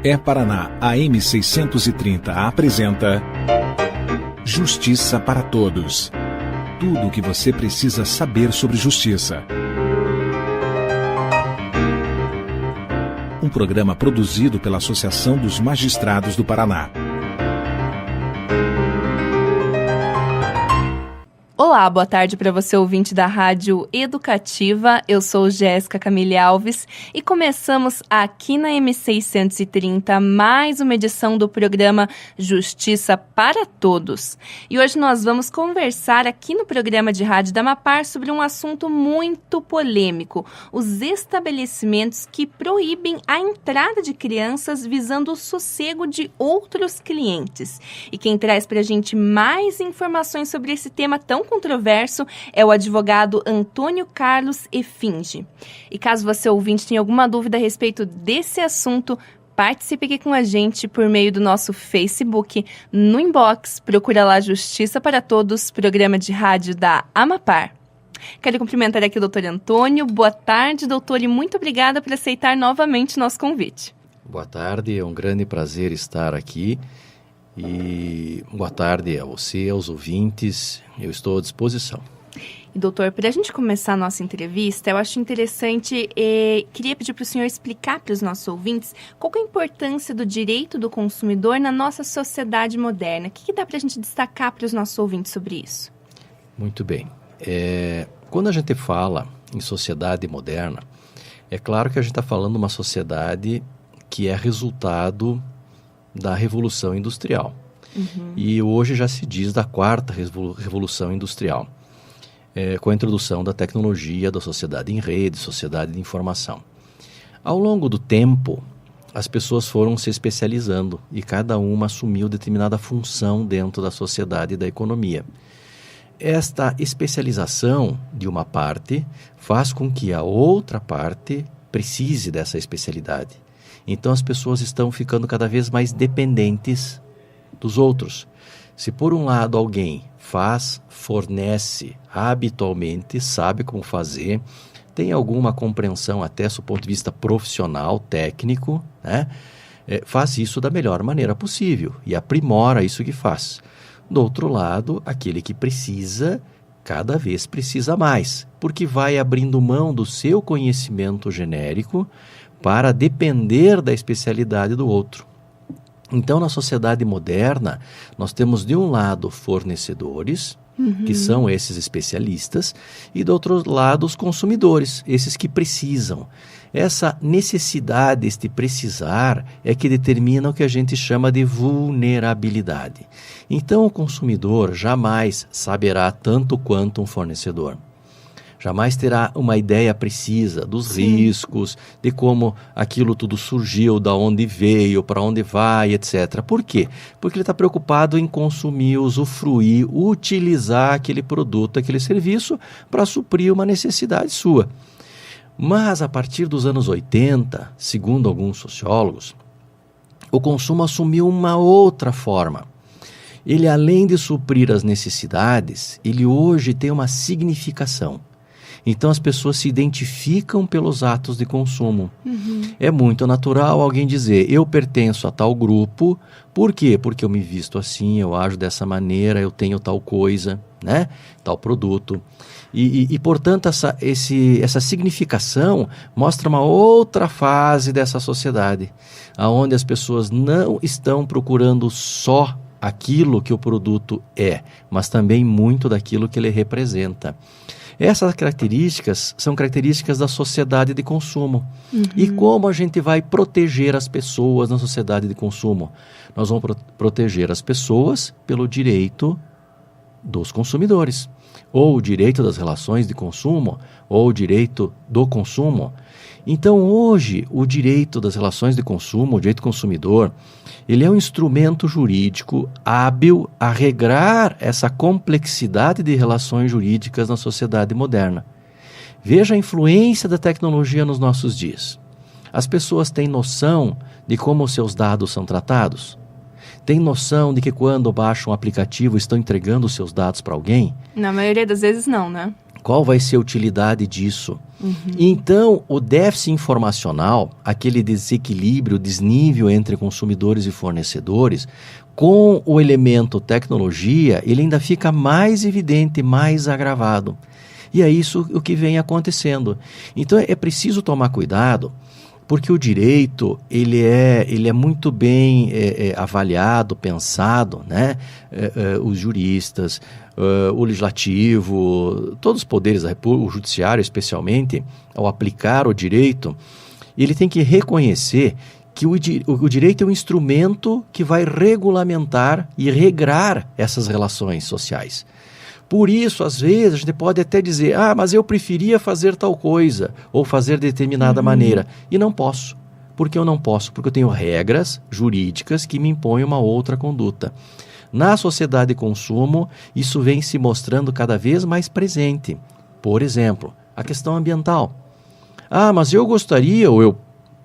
É Paraná AM 630 apresenta Justiça para Todos. Tudo o que você precisa saber sobre justiça. Um programa produzido pela Associação dos Magistrados do Paraná. Olá, boa tarde para você ouvinte da Rádio Educativa. Eu sou Jéssica Camille Alves e começamos aqui na M630 mais uma edição do programa Justiça para Todos. E hoje nós vamos conversar aqui no programa de rádio da Amapar sobre um assunto muito polêmico: os estabelecimentos que proíbem a entrada de crianças visando o sossego de outros clientes. E quem traz para a gente mais informações sobre esse tema tão controverso é o advogado Antônio Carlos Efinge. E caso você ouvinte tenha alguma dúvida a respeito desse assunto, participe aqui com a gente por meio do nosso Facebook, no inbox, procura lá Justiça para Todos, programa de rádio da Amapar. Quero cumprimentar aqui o doutor Antônio. Boa tarde, doutor, e muito obrigada por aceitar novamente o nosso convite. Boa tarde, é um grande prazer estar aqui. E boa tarde a você, aos ouvintes, eu estou à disposição. E doutor, para a gente começar a nossa entrevista, eu acho interessante, queria pedir para o senhor explicar para os nossos ouvintes qual que é a importância do direito do consumidor na nossa sociedade moderna. O que dá para a gente destacar para os nossos ouvintes sobre isso? Muito bem. Quando a gente fala em sociedade moderna, é claro que a gente está falando de uma sociedade que é resultado da Revolução Industrial. Uhum. E hoje já se diz da quarta Revolução Industrial, com a introdução da tecnologia, da sociedade em rede, sociedade de informação. Ao longo do tempo, as pessoas foram se especializando e cada uma assumiu determinada função dentro da sociedade e da economia. Esta especialização de uma parte faz com que a outra parte precise dessa especialidade. Então as pessoas estão ficando cada vez mais dependentes dos outros. Se por um lado alguém fornece habitualmente, sabe como fazer, tem alguma compreensão até do ponto de vista profissional, técnico, né? Faz isso da melhor maneira possível e aprimora isso que faz. Do outro lado, aquele que precisa, cada vez precisa mais, porque vai abrindo mão do seu conhecimento genérico para depender da especialidade do outro. Então, na sociedade moderna, nós temos de um lado fornecedores, que são esses especialistas, e do outro lado os consumidores, esses que precisam. Essa necessidade, este precisar, é que determina o que a gente chama de vulnerabilidade. Então, o consumidor jamais saberá tanto quanto um fornecedor. Jamais terá uma ideia precisa dos riscos, de como aquilo tudo surgiu, de onde veio, para onde vai, etc. Por quê? Porque ele está preocupado em consumir, usufruir, utilizar aquele produto, aquele serviço para suprir uma necessidade sua. Mas a partir dos anos 80, segundo alguns sociólogos, o consumo assumiu uma outra forma. Ele, além de suprir as necessidades, ele hoje tem uma significação. Então as pessoas se identificam pelos atos de consumo. É muito natural alguém dizer, eu pertenço a tal grupo. Por quê? Porque eu me visto assim, eu ajo dessa maneira, eu tenho tal coisa, né? Tal produto. E portanto, essa significação mostra uma outra fase dessa sociedade, onde as pessoas não estão procurando só aquilo que o produto é, mas também muito daquilo que ele representa. Essas características são características da sociedade de consumo. E como a gente vai proteger as pessoas na sociedade de consumo? Nós vamos proteger as pessoas pelo direito dos consumidores, ou o direito das relações de consumo, ou o direito do consumo. Então, hoje, o direito das relações de consumo, o direito consumidor, ele é um instrumento jurídico hábil a regrar essa complexidade de relações jurídicas na sociedade moderna. Veja a influência da tecnologia nos nossos dias. As pessoas têm noção de como os seus dados são tratados? Têm noção de que quando baixam um aplicativo estão entregando os seus dados para alguém? Na maioria das vezes não, né? Qual vai ser a utilidade disso? Então, o déficit informacional, aquele desequilíbrio, desnível entre consumidores e fornecedores, com o elemento tecnologia, ele ainda fica mais evidente, mais agravado. E é isso o que vem acontecendo. Então, é preciso tomar cuidado, porque o direito, ele é muito bem avaliado, pensado, né? Os juristas, o legislativo, todos os poderes da República, o judiciário especialmente, ao aplicar o direito, ele tem que reconhecer que o direito é um instrumento que vai regulamentar e regrar essas relações sociais. Por isso, às vezes, a gente pode até dizer, mas eu preferia fazer tal coisa, ou fazer de determinada maneira, e não posso. Por que eu não posso? Porque eu tenho regras jurídicas que me impõem uma outra conduta. Na sociedade de consumo, isso vem se mostrando cada vez mais presente. Por exemplo, a questão ambiental. Mas eu gostaria, ou eu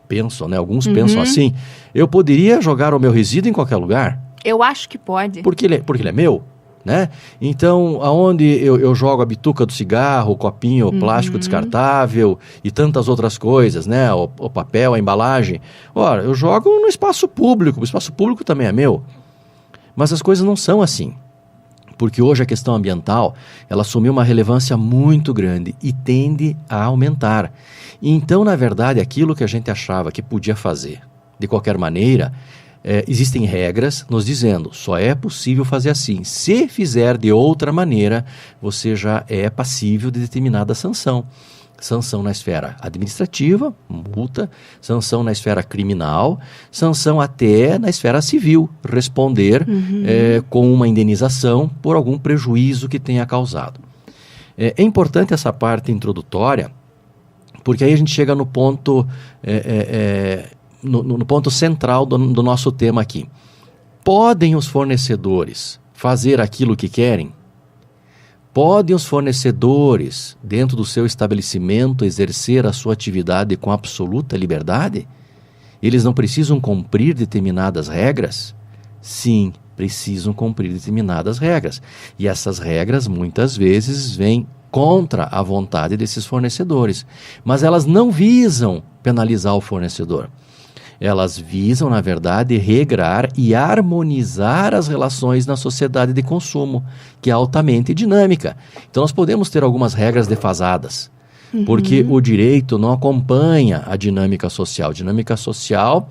penso, né? Alguns pensam assim, eu poderia jogar o meu resíduo em qualquer lugar. Eu acho que pode. Porque ele é meu, né? Então, aonde eu jogo a bituca do cigarro, o copinho, o plástico descartável e tantas outras coisas, né? O papel, a embalagem. Ora, eu jogo no espaço público, o espaço público também é meu. Mas as coisas não são assim, porque hoje a questão ambiental, ela assumiu uma relevância muito grande e tende a aumentar. Então, na verdade, aquilo que a gente achava que podia fazer de qualquer maneira, existem regras nos dizendo, só é possível fazer assim. Se fizer de outra maneira, você já é passível de determinada sanção. Sanção na esfera administrativa, multa, sanção na esfera criminal, sanção até na esfera civil, responder com uma indenização por algum prejuízo que tenha causado. É importante essa parte introdutória, porque aí a gente chega no ponto, no ponto central do nosso tema aqui. Podem os fornecedores fazer aquilo que querem? Podem os fornecedores, dentro do seu estabelecimento, exercer a sua atividade com absoluta liberdade? Eles não precisam cumprir determinadas regras? Sim, precisam cumprir determinadas regras. E essas regras, muitas vezes, vêm contra a vontade desses fornecedores. Mas elas não visam penalizar o fornecedor. Elas visam, na verdade, regrar e harmonizar as relações na sociedade de consumo, que é altamente dinâmica. Então, nós podemos ter algumas regras defasadas, porque o direito não acompanha a dinâmica social. A dinâmica social,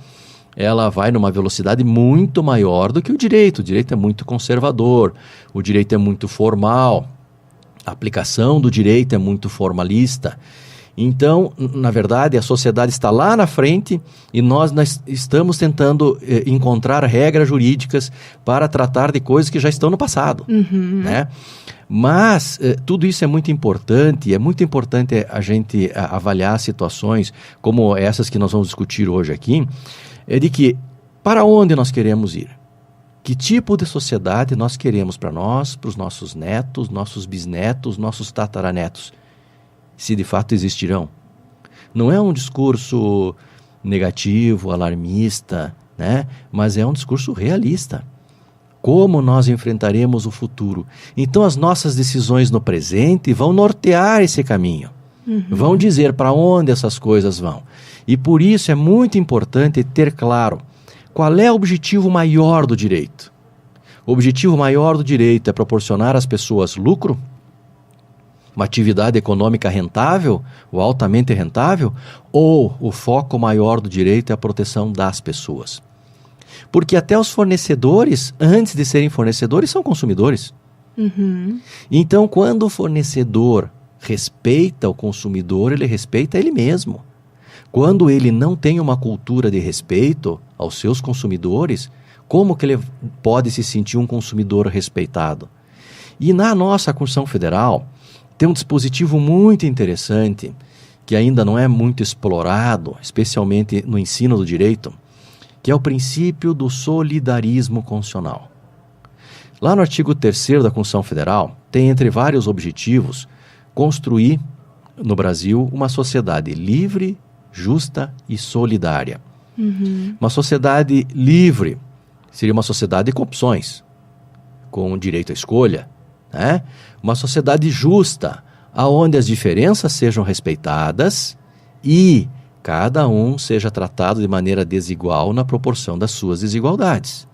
ela vai numa velocidade muito maior do que o direito. O direito é muito conservador, o direito é muito formal, a aplicação do direito é muito formalista. Então, na verdade, a sociedade está lá na frente e nós estamos tentando encontrar regras jurídicas para tratar de coisas que já estão no passado, né? Mas tudo isso é muito importante, e é muito importante a gente avaliar situações como essas que nós vamos discutir hoje aqui, de que para onde nós queremos ir? Que tipo de sociedade nós queremos para nós, para os nossos netos, nossos bisnetos, nossos tataranetos? Se de fato existirão. Não é um discurso negativo, alarmista, né? Mas é um discurso realista. Como nós enfrentaremos o futuro? Então as nossas decisões no presente vão nortear esse caminho. Vão dizer para onde essas coisas vão. E por isso é muito importante ter claro qual é o objetivo maior do direito. O objetivo maior do direito é proporcionar às pessoas lucro, uma atividade econômica rentável, ou altamente rentável, ou o foco maior do direito é a proteção das pessoas? Porque até os fornecedores, antes de serem fornecedores, são consumidores. Então, quando o fornecedor respeita o consumidor, ele respeita ele mesmo. Quando ele não tem uma cultura de respeito aos seus consumidores, como que ele pode se sentir um consumidor respeitado? E na nossa Constituição Federal, tem um dispositivo muito interessante, que ainda não é muito explorado, especialmente no ensino do direito, que é o princípio do solidarismo constitucional. Lá no artigo 3º da Constituição Federal, tem entre vários objetivos, construir no Brasil uma sociedade livre, justa e solidária. Uma sociedade livre seria uma sociedade com opções, com direito à escolha, né? Uma sociedade justa, aonde as diferenças sejam respeitadas e cada um seja tratado de maneira desigual na proporção das suas desigualdades.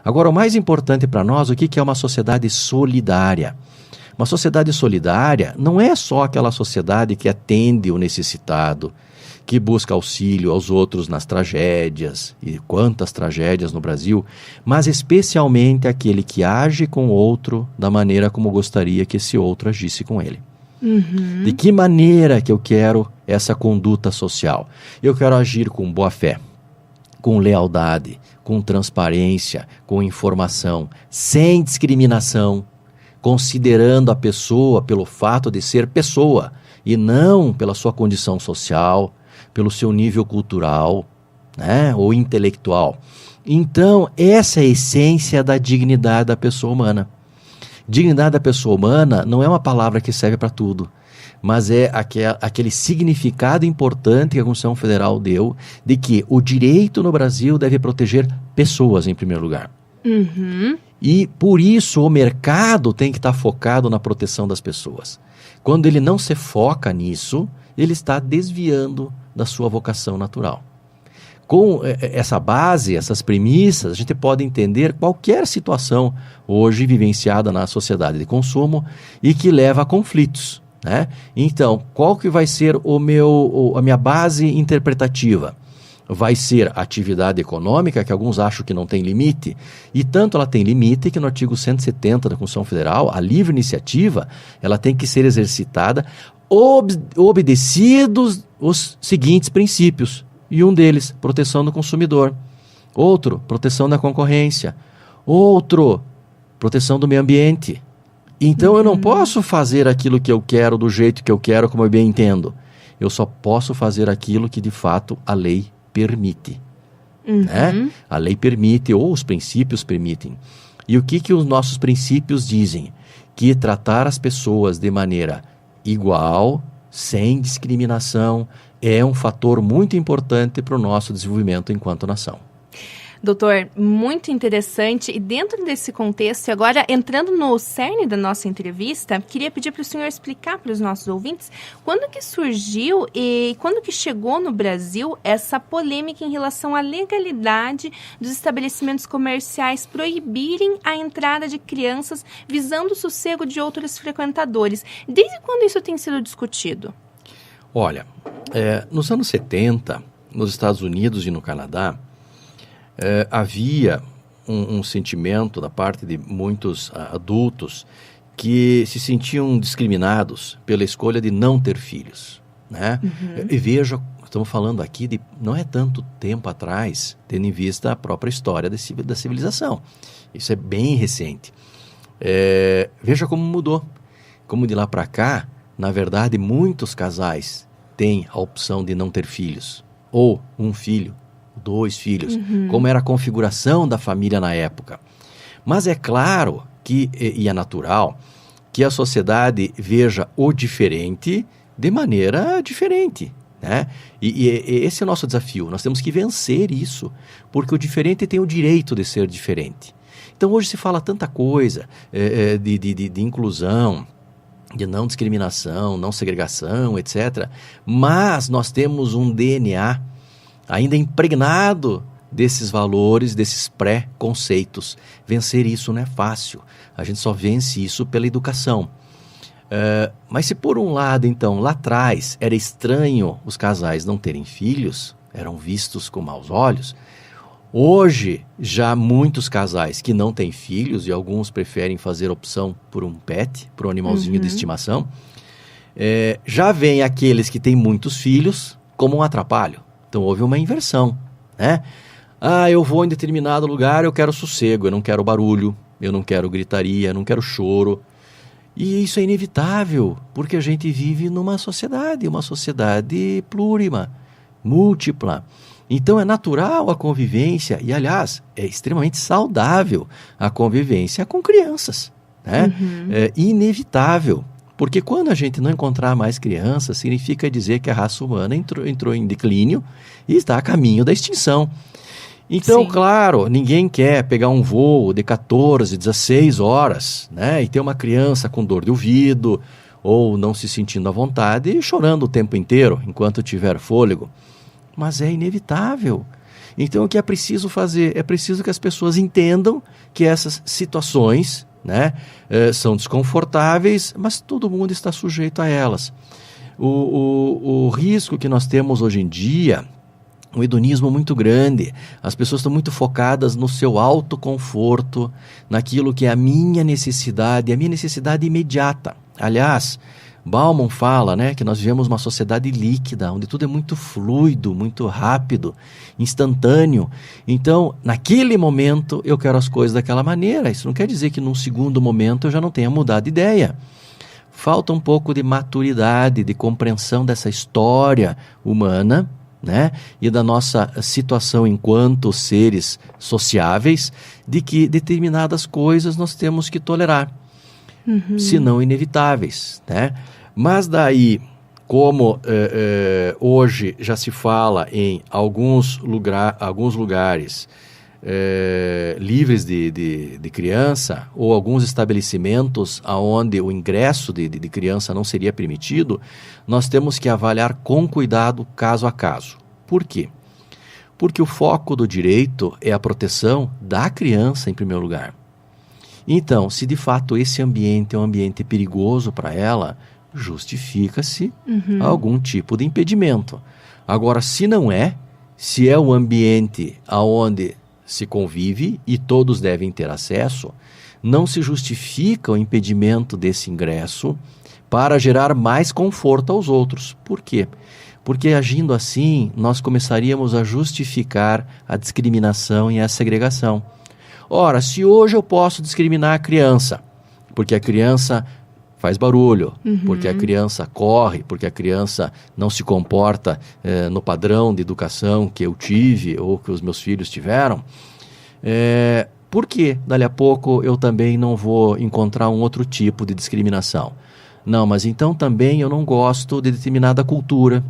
Agora, o mais importante para nós, o que é uma sociedade solidária? Uma sociedade solidária não é só aquela sociedade que atende o necessitado, que busca auxílio aos outros nas tragédias, e quantas tragédias no Brasil, mas especialmente aquele que age com o outro da maneira como gostaria que esse outro agisse com ele. Uhum. De que maneira que eu quero essa conduta social? Eu quero agir com boa-fé, com lealdade, com transparência, com informação, sem discriminação, considerando a pessoa pelo fato de ser pessoa e não pela sua condição social, pelo seu nível cultural, né, ou intelectual. Então, essa é a essência da dignidade da pessoa humana. Dignidade da pessoa humana não é uma palavra que serve para tudo, mas é aquele significado importante que a Constituição Federal deu de que o direito no Brasil deve proteger pessoas em primeiro lugar. Uhum. E por isso o mercado tem que estar focado na proteção das pessoas. Quando ele não se foca nisso, ele está desviando da sua vocação natural. Com essa base, essas premissas, a gente pode entender qualquer situação hoje vivenciada na sociedade de consumo e que leva a conflitos, né? Então, qual que vai ser a minha base interpretativa? Vai ser a atividade econômica, que alguns acham que não tem limite, e tanto ela tem limite que no artigo 170 da Constituição Federal, a livre iniciativa, ela tem que ser exercitada obedecidos os seguintes princípios. E um deles, proteção do consumidor. Outro, proteção da concorrência. Outro, proteção do meio ambiente. Então eu não posso fazer aquilo que eu quero do jeito que eu quero, como eu bem entendo. Eu só posso fazer aquilo que de fato a lei permite. Né? A lei permite, ou os princípios permitem. E o que os nossos princípios dizem? Que tratar as pessoas de maneira igual, sem discriminação, é um fator muito importante para o nosso desenvolvimento enquanto nação. Doutor, muito interessante. E dentro desse contexto, e agora entrando no cerne da nossa entrevista, queria pedir para o senhor explicar para os nossos ouvintes quando que surgiu e quando que chegou no Brasil essa polêmica em relação à legalidade dos estabelecimentos comerciais proibirem a entrada de crianças visando o sossego de outros frequentadores. Desde quando isso tem sido discutido? Olha, nos anos 70, nos Estados Unidos e no Canadá, havia um sentimento da parte de muitos adultos que se sentiam discriminados pela escolha de não ter filhos, né? E veja, estamos falando aqui de não é tanto tempo atrás, tendo em vista a própria história da civilização. Isso é bem recente. Veja como mudou. Como de lá para cá, na verdade, muitos casais têm a opção de não ter filhos, ou um filho, 2 filhos, como era a configuração da família na época. Mas é claro que, e é natural, que a sociedade veja o diferente de maneira diferente, né? E esse é o nosso desafio, nós temos que vencer isso, porque o diferente tem o direito de ser diferente. Então hoje se fala tanta coisa de inclusão, de não discriminação, não segregação, etc. Mas nós temos um DNA ainda impregnado desses valores, desses pré-conceitos. Vencer isso não é fácil. A gente só vence isso pela educação. Mas se por um lado, então, lá atrás era estranho os casais não terem filhos, eram vistos com maus olhos, hoje já muitos casais que não têm filhos, e alguns preferem fazer opção por um pet, por um animalzinho de estimação, já vem aqueles que têm muitos filhos como um atrapalho. Então houve uma inversão, né? Eu vou em determinado lugar, eu quero sossego, eu não quero barulho, eu não quero gritaria, eu não quero choro. E isso é inevitável, porque a gente vive numa sociedade plurima, múltipla. Então é natural a convivência, e aliás, é extremamente saudável a convivência com crianças, né? É inevitável. Porque quando a gente não encontrar mais crianças, significa dizer que a raça humana entrou em declínio e está a caminho da extinção. Então, claro, ninguém quer pegar um voo de 14, 16 horas, né, e ter uma criança com dor de ouvido, ou não se sentindo à vontade e chorando o tempo inteiro, enquanto tiver fôlego. Mas é inevitável. Então, o que é preciso fazer? É preciso que as pessoas entendam que essas situações, né, são desconfortáveis, mas todo mundo está sujeito a elas. O risco que nós temos hoje em dia, um hedonismo muito grande, as pessoas estão muito focadas no seu autoconforto, naquilo que é a minha necessidade imediata. Aliás, Bauman fala, né, que nós vivemos uma sociedade líquida, onde tudo é muito fluido, muito rápido, instantâneo. Então, naquele momento, eu quero as coisas daquela maneira. Isso não quer dizer que num segundo momento eu já não tenha mudado de ideia. Falta um pouco de maturidade, de compreensão dessa história humana, né, e da nossa situação enquanto seres sociáveis, de que determinadas coisas nós temos que tolerar, se não inevitáveis, né? Mas daí, como hoje já se fala em alguns lugares livres de criança, ou alguns estabelecimentos onde o ingresso de criança não seria permitido, nós temos que avaliar com cuidado caso a caso. Por quê? Porque o foco do direito é a proteção da criança em primeiro lugar. Então, se de fato esse ambiente é um ambiente perigoso para ela, justifica-se algum tipo de impedimento. Agora, se não é, se é um ambiente onde se convive e todos devem ter acesso, não se justifica o impedimento desse ingresso para gerar mais conforto aos outros. Por quê? Porque agindo assim, nós começaríamos a justificar a discriminação e a segregação. Ora, se hoje eu posso discriminar a criança, porque a criança faz barulho, porque a criança corre, porque a criança não se comporta no padrão de educação que eu tive ou que os meus filhos tiveram, por que dali a pouco eu também não vou encontrar um outro tipo de discriminação? Não, mas então também eu não gosto de determinada cultura,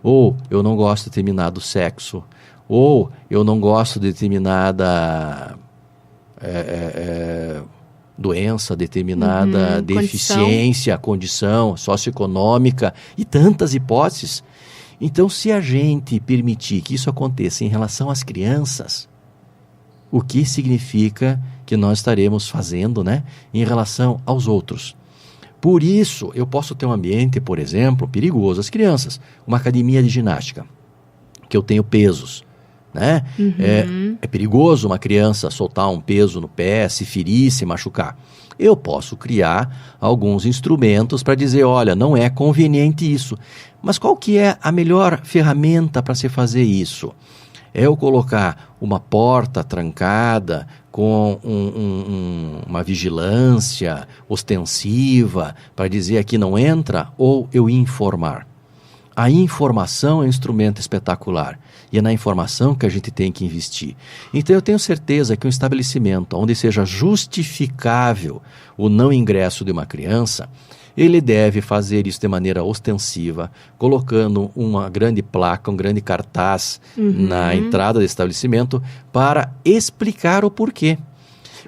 ou eu não gosto de determinado sexo, ou eu não gosto de determinada doença, determinada deficiência, condição socioeconômica e tantas hipóteses. Então, se a gente permitir que isso aconteça em relação às crianças, o que significa que nós estaremos fazendo, né, em relação aos outros? Por isso, eu posso ter um ambiente, por exemplo, perigoso às crianças, uma academia de ginástica, que eu tenho pesos, né? É perigoso uma criança soltar um peso no pé, se ferir, se machucar. Eu posso criar alguns instrumentos para dizer, olha, não é conveniente isso. Mas qual que é a melhor ferramenta para se fazer isso? É eu colocar uma porta trancada com uma vigilância ostensiva para dizer aqui não entra, ou eu informar? A informação é um instrumento espetacular e é na informação que a gente tem que investir. Então eu tenho certeza que um estabelecimento onde seja justificável o não ingresso de uma criança, ele deve fazer isso de maneira ostensiva, colocando uma grande placa, um grande cartaz na entrada do estabelecimento para explicar o porquê.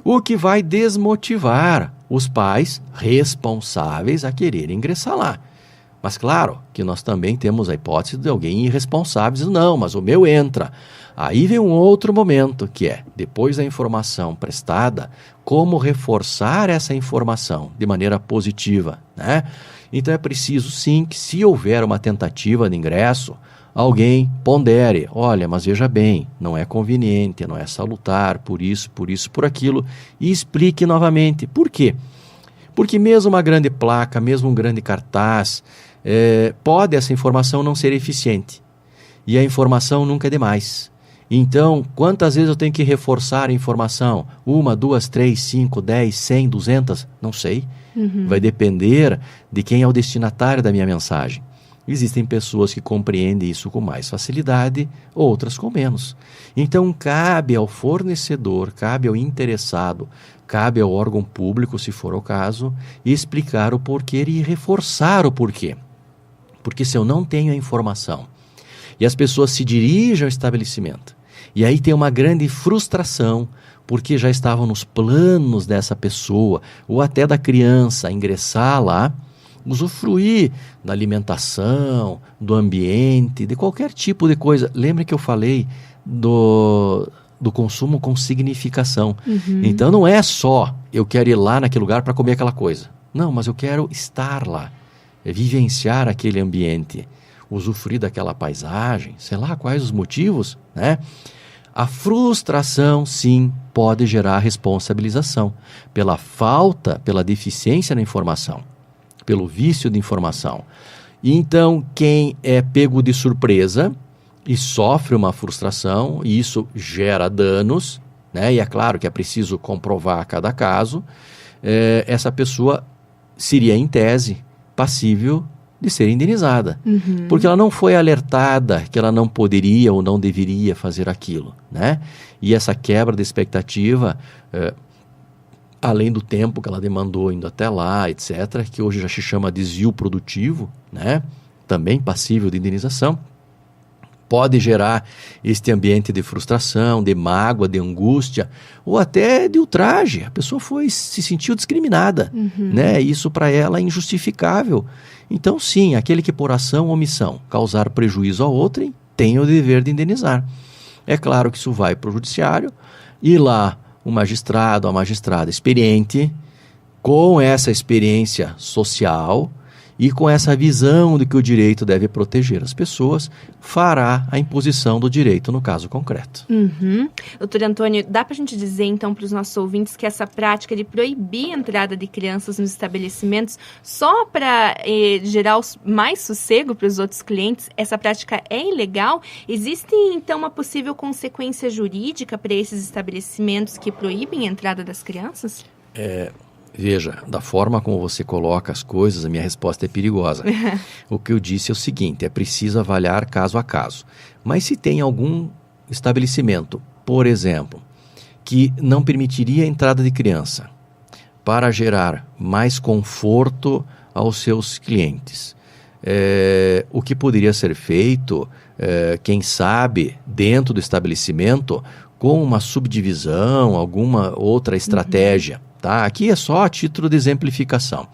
O que vai desmotivar os pais responsáveis a quererem ingressar lá. Mas claro que nós também temos a hipótese de alguém irresponsável dizendo, não, mas o meu entra. Aí vem um outro momento, que é, depois da informação prestada, como reforçar essa informação de maneira positiva, né? Então é preciso sim que, se houver uma tentativa de ingresso, alguém pondere, olha, mas veja bem, não é conveniente, não é salutar, por isso, por aquilo, e explique novamente. Por quê? Porque mesmo uma grande placa, mesmo um grande cartaz, pode essa informação não ser eficiente. E a informação nunca é demais. Então, quantas vezes eu tenho que reforçar a informação? 1, 2, 3, 5, 10, 100, 200? Não sei. Vai depender de quem é o destinatário da minha mensagem. Existem pessoas que compreendem isso com mais facilidade, outras com menos. Então, cabe ao fornecedor, cabe ao interessado, cabe ao órgão público, se for o caso, explicar o porquê e reforçar o porquê. Porque se eu não tenho a informação e as pessoas se dirigem ao estabelecimento, e aí tem uma grande frustração, porque já estavam nos planos dessa pessoa, ou até da criança, ingressar lá, usufruir da alimentação, do ambiente, de qualquer tipo de coisa. Lembra que eu falei do consumo com significação. Então não é só eu quero ir lá naquele lugar para comer aquela coisa. Não, mas eu quero estar lá, vivenciar aquele ambiente, usufruir daquela paisagem, sei lá quais os motivos, né? A frustração, sim, pode gerar responsabilização pela falta, pela deficiência na informação, pelo vício de informação. E então, quem é pego de surpresa e sofre uma frustração, e isso gera danos, né? E é claro que é preciso comprovar cada caso, essa pessoa seria, em tese, passível de ser indenizada, porque ela não foi alertada que ela não poderia ou não deveria fazer aquilo, né? E essa quebra de expectativa, além do tempo que ela demandou indo até lá, etc., que hoje já se chama desvio produtivo, né? Também passível de indenização, pode gerar este ambiente de frustração, de mágoa, de angústia, ou até de ultraje. A pessoa se sentiu discriminada, né? Isso para ela é injustificável. Então, sim, aquele que por ação ou omissão causar prejuízo a outrem tem o dever de indenizar. É claro que isso vai para o judiciário, e lá o magistrado, a magistrada experiente, com essa experiência social e com essa visão de que o direito deve proteger as pessoas, fará a imposição do direito no caso concreto. Doutor Antônio, dá para a gente dizer então para os nossos ouvintes que essa prática de proibir a entrada de crianças nos estabelecimentos só para gerar mais sossego para os outros clientes, essa prática é ilegal? Existe então uma possível consequência jurídica para esses estabelecimentos que proíbem a entrada das crianças? Veja, da forma como você coloca as coisas, a minha resposta é perigosa. O que eu disse é o seguinte, é preciso avaliar caso a caso. Mas se tem algum estabelecimento, por exemplo, que não permitiria a entrada de criança para gerar mais conforto aos seus clientes, o que poderia ser feito, quem sabe, dentro do estabelecimento, com uma subdivisão, alguma outra estratégia. Tá? Aqui é só a título de exemplificação.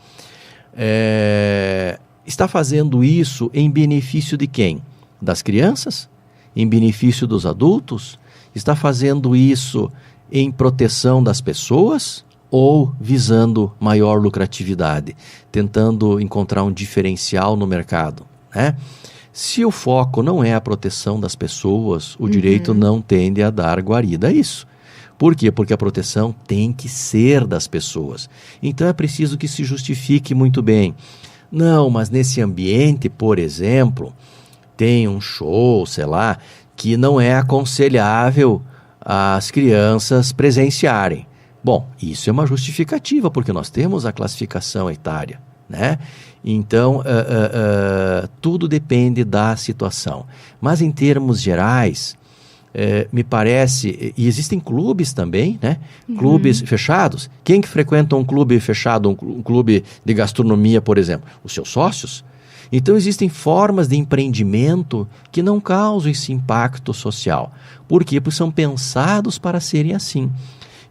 Está fazendo isso em benefício de quem? Das crianças? Em benefício dos adultos? Está fazendo isso em proteção das pessoas? Ou visando maior lucratividade? Tentando encontrar um diferencial no mercado, né? Se o foco não é a proteção das pessoas, o direito não tende a dar guarida a isso. Por quê? Porque a proteção tem que ser das pessoas. Então é preciso que se justifique muito bem. Não, mas nesse ambiente, por exemplo, tem um show, sei lá, que não é aconselhável as crianças presenciarem. Bom, isso é uma justificativa, porque nós temos a classificação etária, né? Então, tudo depende da situação. Mas em termos gerais, me parece, e existem clubes também, né? Clubes fechados. Quem que frequenta um clube fechado, um clube de gastronomia, por exemplo? Os seus sócios. Então existem formas de empreendimento que não causam esse impacto social. Por quê? Porque são pensados para serem assim.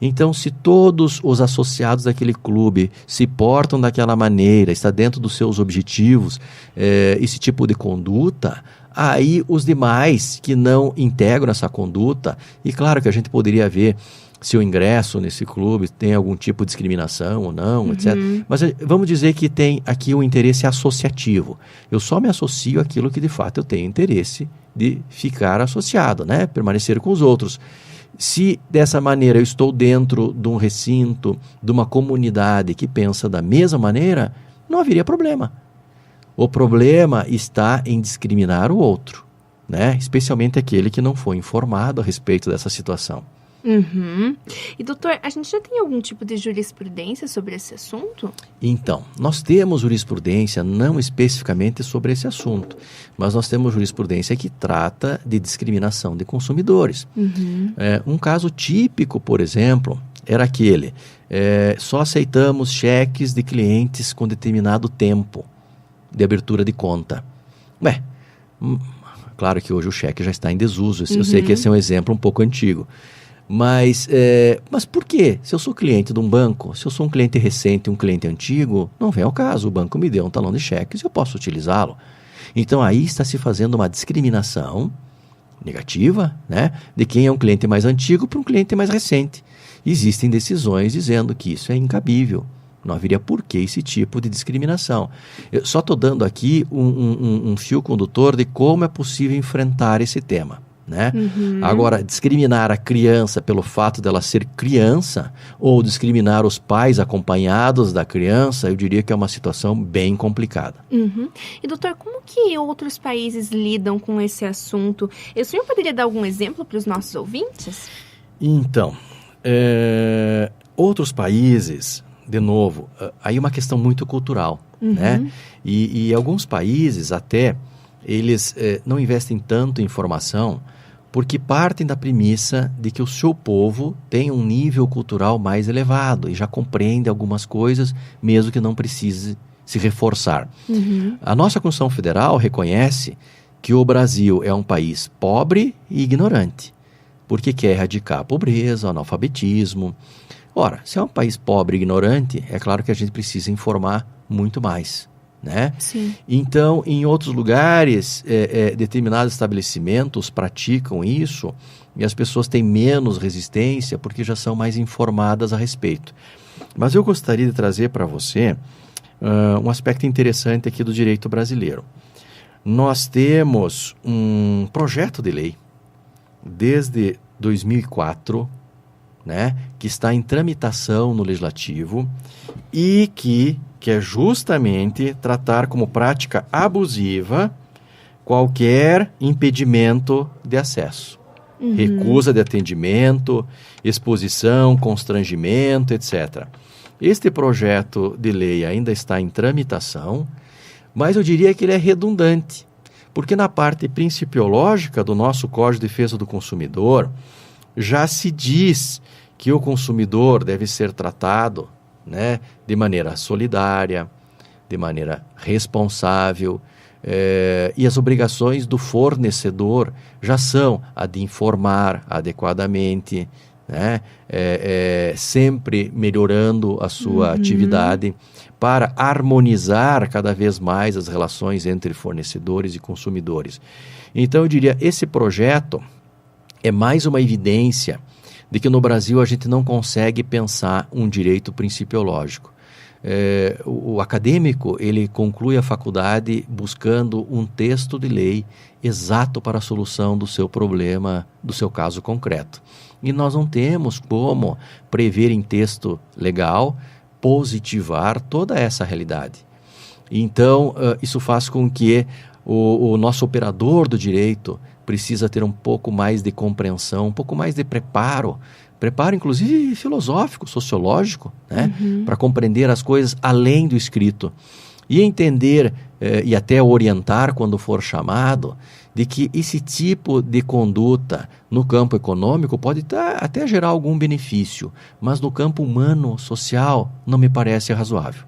Então, se todos os associados daquele clube se portam daquela maneira, está dentro dos seus objetivos, esse tipo de conduta, aí os demais que não integram essa conduta, e claro que a gente poderia ver se o ingresso nesse clube tem algum tipo de discriminação ou não, etc. Mas vamos dizer que tem aqui um interesse associativo. Eu só me associo àquilo que de fato eu tenho interesse de ficar associado, né? Permanecer com os outros. Se dessa maneira eu estou dentro de um recinto, de uma comunidade que pensa da mesma maneira, não haveria problema. O problema está em discriminar o outro, né? Especialmente aquele que não foi informado a respeito dessa situação. E doutor, a gente já tem algum tipo de jurisprudência sobre esse assunto? Então, nós temos jurisprudência não especificamente sobre esse assunto, mas nós temos jurisprudência que trata de discriminação de consumidores. Um caso típico, por exemplo, era aquele, só aceitamos cheques de clientes com determinado tempo de abertura de conta. Claro que hoje o cheque já está em desuso, eu sei que esse é um exemplo um pouco antigo. Mas por quê? Se eu sou cliente de um banco, se eu sou um cliente recente e um cliente antigo, não vem ao caso. O banco me deu um talão de cheques e eu posso utilizá-lo. Então, aí está se fazendo uma discriminação negativa, né, de quem é um cliente mais antigo para um cliente mais recente. Existem decisões dizendo que isso é incabível. Não haveria por que esse tipo de discriminação. Eu só estou dando aqui um fio condutor de como é possível enfrentar esse tema, né? Agora, discriminar a criança pelo fato dela ser criança ou discriminar os pais acompanhados da criança, eu diria que é uma situação bem complicada. E, doutor, como que outros países lidam com esse assunto? O senhor poderia dar algum exemplo para os nossos ouvintes? Então, outros países, de novo, aí é uma questão muito cultural, né? E alguns países até, eles não investem tanto em formação porque partem da premissa de que o seu povo tem um nível cultural mais elevado e já compreende algumas coisas, mesmo que não precise se reforçar. A nossa Constituição Federal reconhece que o Brasil é um país pobre e ignorante, porque quer erradicar a pobreza, o analfabetismo. Ora, se é um país pobre e ignorante, é claro que a gente precisa informar muito mais, né? Sim. Então, em outros lugares, determinados estabelecimentos praticam isso e as pessoas têm menos resistência porque já são mais informadas a respeito. Mas eu gostaria de trazer para você um aspecto interessante aqui do direito brasileiro. Nós temos um projeto de lei desde 2004, né, que está em tramitação no Legislativo e que quer justamente tratar como prática abusiva qualquer impedimento de acesso. Recusa de atendimento, exposição, constrangimento, etc. Este projeto de lei ainda está em tramitação, mas eu diria que ele é redundante, porque na parte principiológica do nosso Código de Defesa do Consumidor já se diz que o consumidor deve ser tratado, né, de maneira solidária, de maneira responsável, e as obrigações do fornecedor já são a de informar adequadamente, né, sempre melhorando a sua atividade para harmonizar cada vez mais as relações entre fornecedores e consumidores. Então, eu diria, esse projeto é mais uma evidência de que no Brasil a gente não consegue pensar um direito principiológico. O acadêmico, ele conclui a faculdade buscando um texto de lei exato para a solução do seu problema, do seu caso concreto. E nós não temos como prever em texto legal positivar toda essa realidade. Então, isso faz com que o nosso operador do direito precisa ter um pouco mais de compreensão, um pouco mais de preparo inclusive filosófico, sociológico, né? Para compreender as coisas além do escrito. E entender e até orientar quando for chamado de que esse tipo de conduta no campo econômico pode até gerar algum benefício, mas no campo humano, social, não me parece razoável.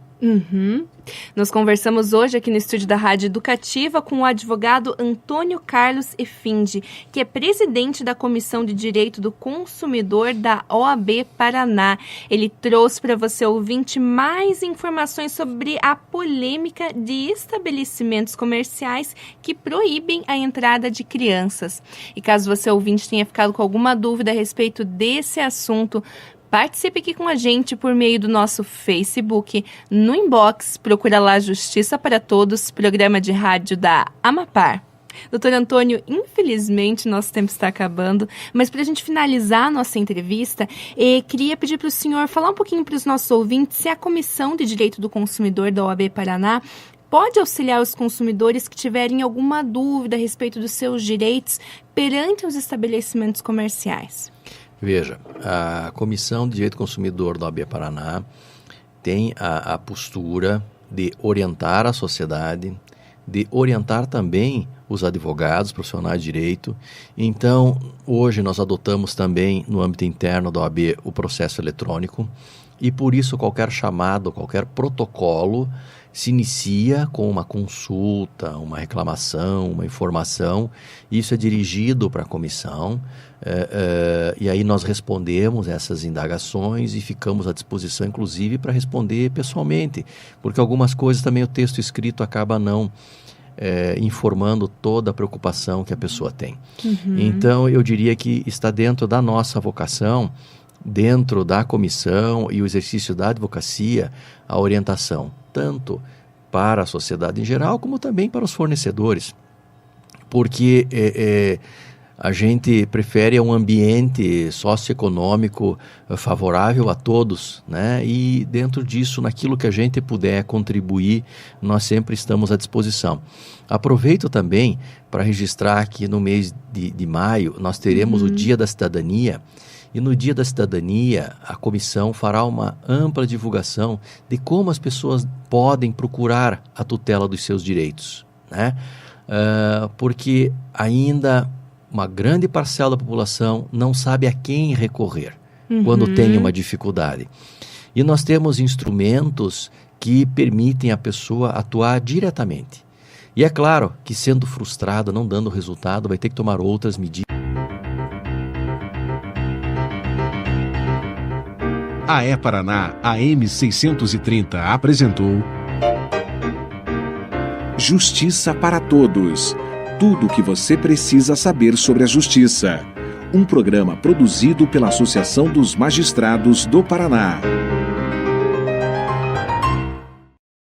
Nós conversamos hoje aqui no estúdio da Rádio Educativa com o advogado Antônio Carlos Effindi, que é presidente da Comissão de Direito do Consumidor da OAB Paraná. Ele trouxe para você, ouvinte, mais informações sobre a polêmica de estabelecimentos comerciais que proíbem a entrada de crianças. E caso você, ouvinte, tenha ficado com alguma dúvida a respeito desse assunto, participe aqui com a gente por meio do nosso Facebook. No inbox, procura lá Justiça para Todos, programa de rádio da Amapar. Doutor Antônio, infelizmente nosso tempo está acabando, mas para a gente finalizar a nossa entrevista, queria pedir para o senhor falar um pouquinho para os nossos ouvintes se a Comissão de Direito do Consumidor da OAB Paraná pode auxiliar os consumidores que tiverem alguma dúvida a respeito dos seus direitos perante os estabelecimentos comerciais. Veja, a Comissão de Direito do Consumidor da OAB Paraná tem a postura de orientar a sociedade, de orientar também os advogados, profissionais de direito. Então, hoje nós adotamos também no âmbito interno da OAB o processo eletrônico e por isso qualquer chamado, qualquer protocolo se inicia com uma consulta, uma reclamação, uma informação. Isso é dirigido para a comissão e aí nós respondemos essas indagações e ficamos à disposição, inclusive, para responder pessoalmente, porque algumas coisas também o texto escrito acaba não informando toda a preocupação que a pessoa tem. Então, eu diria que está dentro da nossa vocação, dentro da comissão e o exercício da advocacia, a orientação, tanto para a sociedade em geral, como também para os fornecedores. Porque a gente prefere um ambiente socioeconômico favorável a todos, né? E dentro disso, naquilo que a gente puder contribuir, nós sempre estamos à disposição. Aproveito também para registrar que no mês de maio nós teremos o Dia da Cidadania, e no Dia da Cidadania a comissão fará uma ampla divulgação de como as pessoas podem procurar a tutela dos seus direitos, né? Porque ainda uma grande parcela da população não sabe a quem recorrer quando tem uma dificuldade. E nós temos instrumentos que permitem a pessoa atuar diretamente. E é claro que, sendo frustrada, não dando resultado, vai ter que tomar outras medidas. A E-Paraná AM 630 apresentou Justiça para Todos. Tudo o que você precisa saber sobre a justiça. Um programa produzido pela Associação dos Magistrados do Paraná.